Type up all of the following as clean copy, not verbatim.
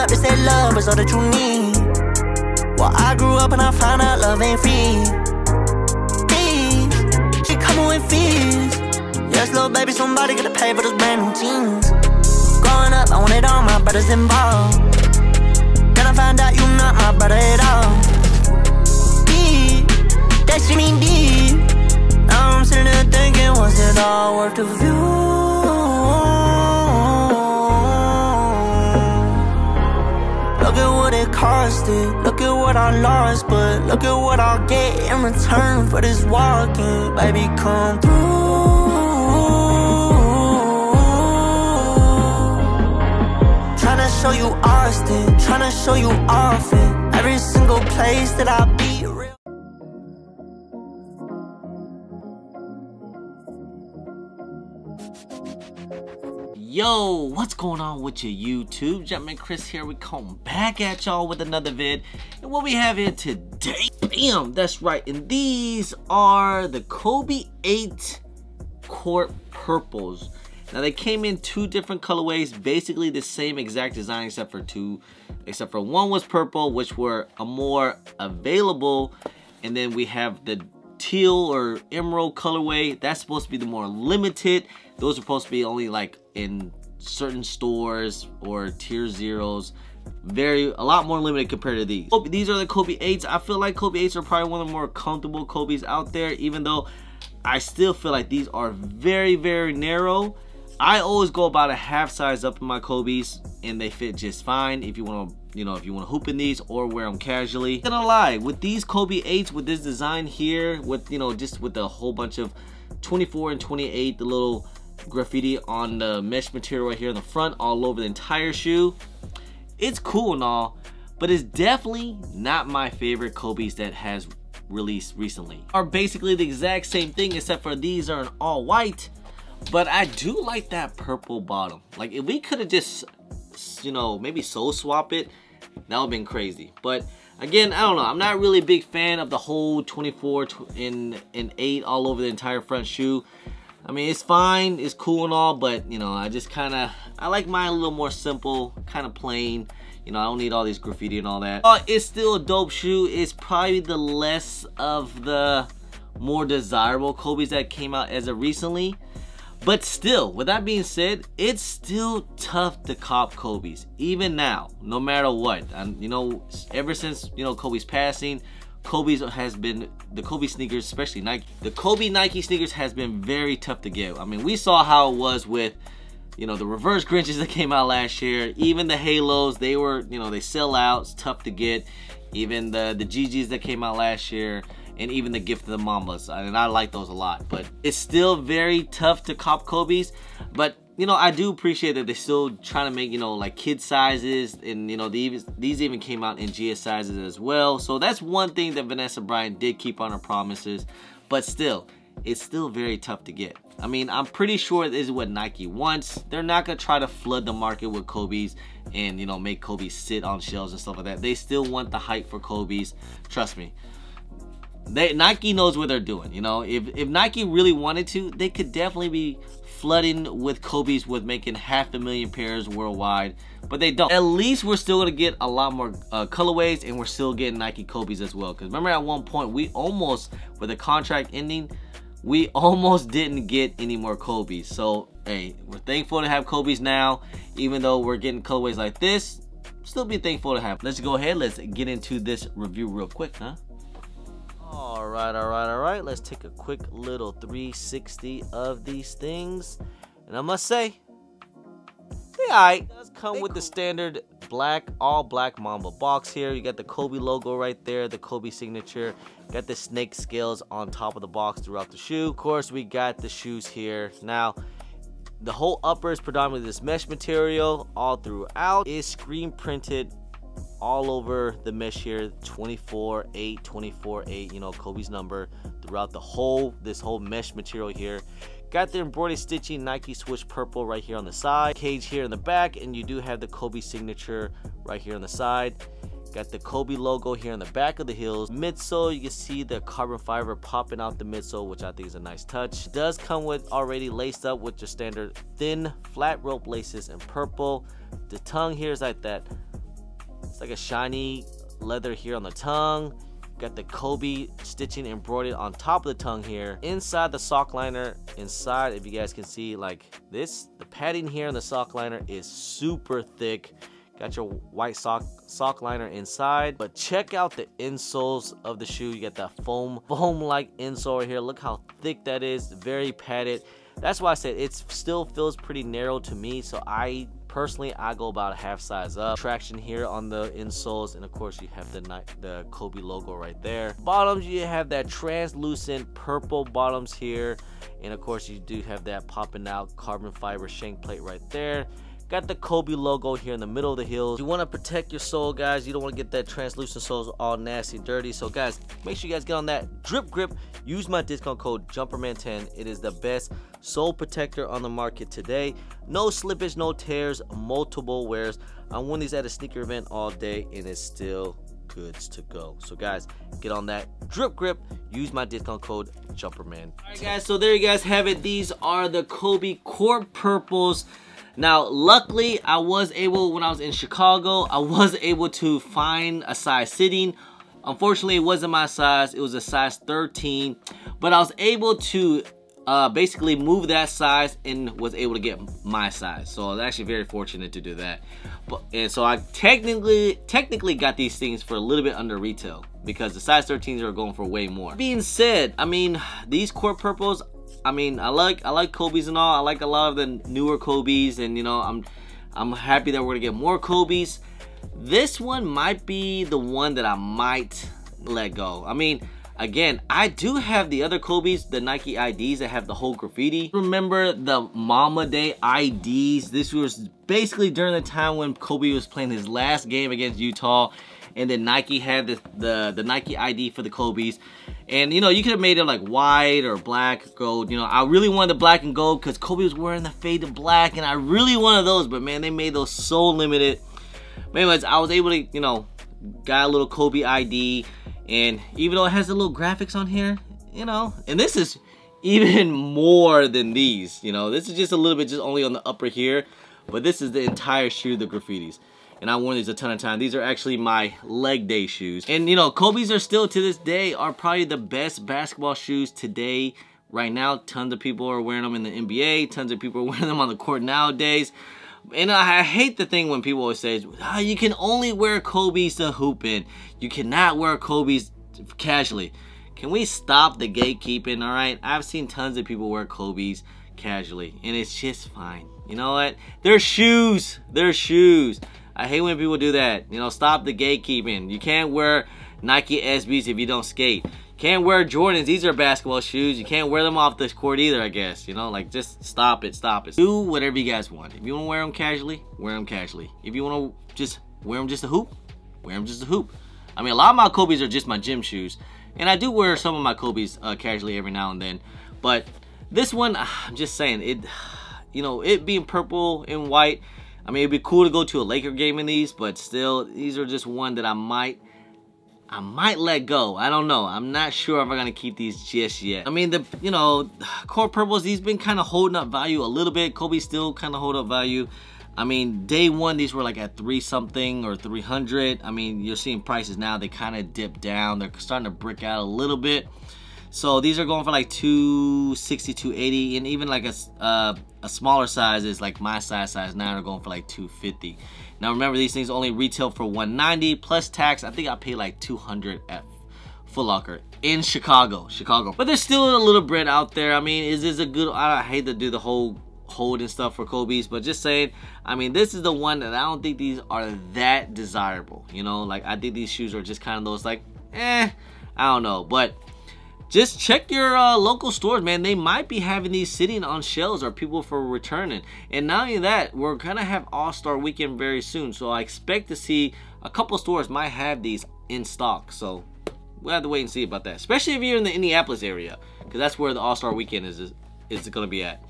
they say love is all that you need. Well, I grew up and I found out love ain't free. She coming with fees. Yes, little baby, somebody gotta pay for those brand new jeans. Growing up, I wanted all my brothers involved. Then I found out you not my brother at all. Deep, that shit ain't deep. Now I'm sitting there thinking, was it all worth the view? Look at what it costed, look at what I lost, but look at what I'll get in return for this walking. Baby, come through. Tryna show you Austin, tryna show you often. Every single place that I be real. Yo, what's going on with your YouTube? Jumpman Chris here. We come back at y'all with another vid. And what we have here today, bam, that's right. And these are the Kobe 8 Court Purples. Now they came in two different colorways, basically the same exact design except for one was purple, which were a more available, and then we have the teal or emerald colorway. That's supposed to be the more limited. Those are supposed to be only like in certain stores or tier zeros. A lot more limited compared to these. These are the Kobe 8s. I feel like Kobe 8s are probably one of the more comfortable Kobe's out there, even though I still feel like these are very, very narrow. I always go about a half size up in my Kobe's and they fit just fine if you want to, if you want to hoop in these or wear them casually. Not gonna lie, with these Kobe 8s, with this design here, with, just with a whole bunch of 24 and 28, the little graffiti on the mesh material right here in the front all over the entire shoe, it's cool and all, but it's definitely not my favorite Kobe's that has released recently. Are basically the exact same thing except for these are an all white. But I do like that purple bottom. Like if we could have just, maybe soul swap it, that would have been crazy. But again, I don't know. I'm not really a big fan of the whole 24 and 8 all over the entire front shoe. I mean, it's fine, it's cool and all, but I just I like mine a little more simple, kind of plain. I don't need all these graffiti and all that. It's still a dope shoe. It's probably the less of the more desirable Kobe's that came out as of recently. But still, with that being said, it's still tough to cop Kobe's, even now, no matter what. And ever since Kobe's passing, the Kobe sneakers, especially Nike, the Kobe Nike sneakers has been very tough to get. I mean, we saw how it was with the reverse Grinches that came out last year. Even the Halos, they were they sell out. It's tough to get. Even the GGs that came out last year. And even the Gift of the Mambas, and I like those a lot. But it's still very tough to cop Kobe's. But I do appreciate that they're still trying to make like kid sizes, and these even came out in GS sizes as well. So that's one thing that Vanessa Bryant did keep on her promises. But still, it's still very tough to get. I mean, I'm pretty sure this is what Nike wants. They're not gonna try to flood the market with Kobe's and make Kobe's sit on shelves and stuff like that. They still want the hype for Kobe's. Trust me. Nike knows what they're doing. If Nike really wanted to, they could definitely be flooding with Kobe's with making 500,000 pairs worldwide, but they don't. At least we're still gonna get a lot more colorways, and we're still getting Nike Kobe's as well. Because remember, at one point we almost, with the contract ending, we almost didn't get any more Kobe's. So hey, we're thankful to have Kobe's now, even though we're getting colorways like this. Still be thankful to have. Let's go ahead. Let's get into this review real quick, huh? All right. Let's take a quick little 360 of these things. And I must say, they alright. It does come with the standard all black Mamba box here. You got the Kobe logo right there, the Kobe signature. Got the snake scales on top of the box throughout the shoe. Of course, we got the shoes here. Now, the whole upper is predominantly this mesh material all throughout. It is screen printed all over the mesh here, 24/8, 24/8, Kobe's number throughout this whole mesh material here. Got the embroidery stitching Nike swoosh purple right here on the side, cage here in the back, and you do have the Kobe signature right here on the side. Got the Kobe logo here on the back of the heels. Midsole, you can see the carbon fiber popping out the midsole, which I think is a nice touch. It does come with already laced up with your standard thin flat rope laces in purple. The tongue here is like that It's like a shiny leather here on the tongue. Got the Kobe stitching embroidered on top of the tongue here. Inside the sock liner, inside, if you guys can see like this, the padding here on the sock liner is super thick. Got your white sock liner inside. But check out the insoles of the shoe. You got that foam-like insole right here. Look how thick that is. Very padded. That's why I said it still feels pretty narrow to me. So personally, I go about a half size up. Traction here on the insoles, and of course you have the Kobe logo right there. Bottoms, you have that translucent purple bottoms here, and of course you do have that popping out carbon fiber shank plate right there. Got the Kobe logo here in the middle of the heels. You want to protect your sole, guys. You don't want to get that translucent soles all nasty and dirty. So guys, make sure you guys get on that drip grip. Use my discount code JUMPERMAN10. It is the best sole protector on the market today. No slippage, no tears, multiple wears. I won these at a sneaker event all day, and it's still goods to go. So guys, get on that drip grip. Use my discount code JUMPERMAN. All right guys, so there you guys have it. These are the Kobe Court Purples. Now, luckily, I was able, when I was in Chicago, I was able to find a size sitting. Unfortunately, it wasn't my size. It was a size 13. But I was able to basically move that size and was able to get my size. So I was actually very fortunate to do that. And so I technically got these things for a little bit under retail, because the size 13s are going for way more. Being said, I mean, these Court Purples, I mean, I like Kobe's and all. I like a lot of the newer Kobe's, and you know, I'm happy that we're gonna get more Kobe's. This one might be the one that I might let go. I mean, again, I do have the other Kobe's, the Nike IDs that have the whole graffiti. Remember the Mama Day IDs? This was basically during the time when Kobe was playing his last game against Utah, and then Nike had the Nike ID for the Kobe's. And you know, you could have made it like white or black, gold. You know, I really wanted the black and gold because Kobe was wearing the faded black, and I really wanted those, but man, they made those so limited. But anyways, I was able to, you know, got a little Kobe ID, and even though it has the little graphics on here, you know, and this is even more than these, you know, this is just a little bit just only on the upper here, but this is the entire shoe, the graffitis. And I worn these a ton of times. These are actually my leg day shoes. And you know, Kobe's are still to this day are probably the best basketball shoes today. Right now, tons of people are wearing them in the NBA. Tons of people are wearing them on the court nowadays. And I hate the thing when people always say, oh, you can only wear Kobe's to hoop in. You cannot wear Kobe's casually. Can we stop the gatekeeping, all right? I've seen tons of people wear Kobe's casually, and it's just fine. You know what? They're shoes. They're shoes. I hate when people do that. You know, stop the gatekeeping. You can't wear Nike SBs if you don't skate. Can't wear Jordans. These are basketball shoes. You can't wear them off this court either, I guess. You know, like, just stop it. Stop it. Do whatever you guys want. If you want to wear them casually, wear them casually. If you want to just wear them just a hoop, wear them just a hoop. I mean, a lot of my Kobe's are just my gym shoes. And I do wear some of my Kobe's casually every now and then. But this one, I'm just saying, it, you know, it being purple and white, I mean, it'd be cool to go to a Laker game in these, but still, these are just one that I might let go. I don't know. I'm not sure if I'm gonna keep these just yet. I mean, the, you know, Court Purples, these been kind of holding up value a little bit. Kobe still kind of hold up value. I mean, day one, these were like at 3 something or 300. I mean, you're seeing prices now, they kind of dip down. They're starting to brick out a little bit. So these are going for like 260, 280, and even like a smaller size is like my size 9 are going for like 250. Now remember, these things only retail for 190 plus tax. I think I paid like 200 at Foot Locker in Chicago. But there's still a little bread out there. I mean, is this a good? I hate to do the whole hold and stuff for Kobe's, but just saying, I mean, this is the one that I don't think these are that desirable. You know, like I think these shoes are just kind of those like, I don't know, but. Just check your local stores, man. They might be having these sitting on shelves or people for returning. And not only that, we're gonna have All-Star Weekend very soon. So I expect to see a couple stores might have these in stock. So we'll have to wait and see about that. Especially if you're in the Indianapolis area, because that's where the All-Star Weekend is gonna be at.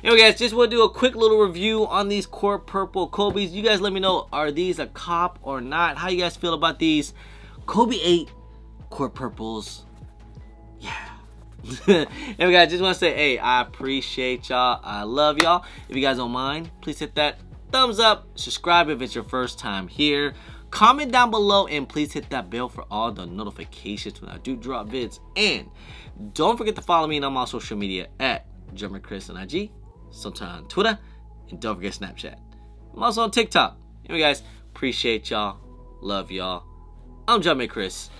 Anyway, guys, just want to do a quick little review on these Court Purple Kobe's. You guys let me know, are these a cop or not? How you guys feel about these Kobe 8 Court Purples? Yeah. Anyway, guys, just want to say, hey, I appreciate y'all. I love y'all. If you guys don't mind, please hit that thumbs up. Subscribe if it's your first time here. Comment down below and please hit that bell for all the notifications when I do drop vids. And don't forget to follow me on my social media at Chris on IG, sometime on Twitter, and don't forget Snapchat. I'm also on TikTok. Anyway, guys, appreciate y'all. Love y'all. I'm Chris.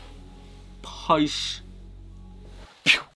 Peace.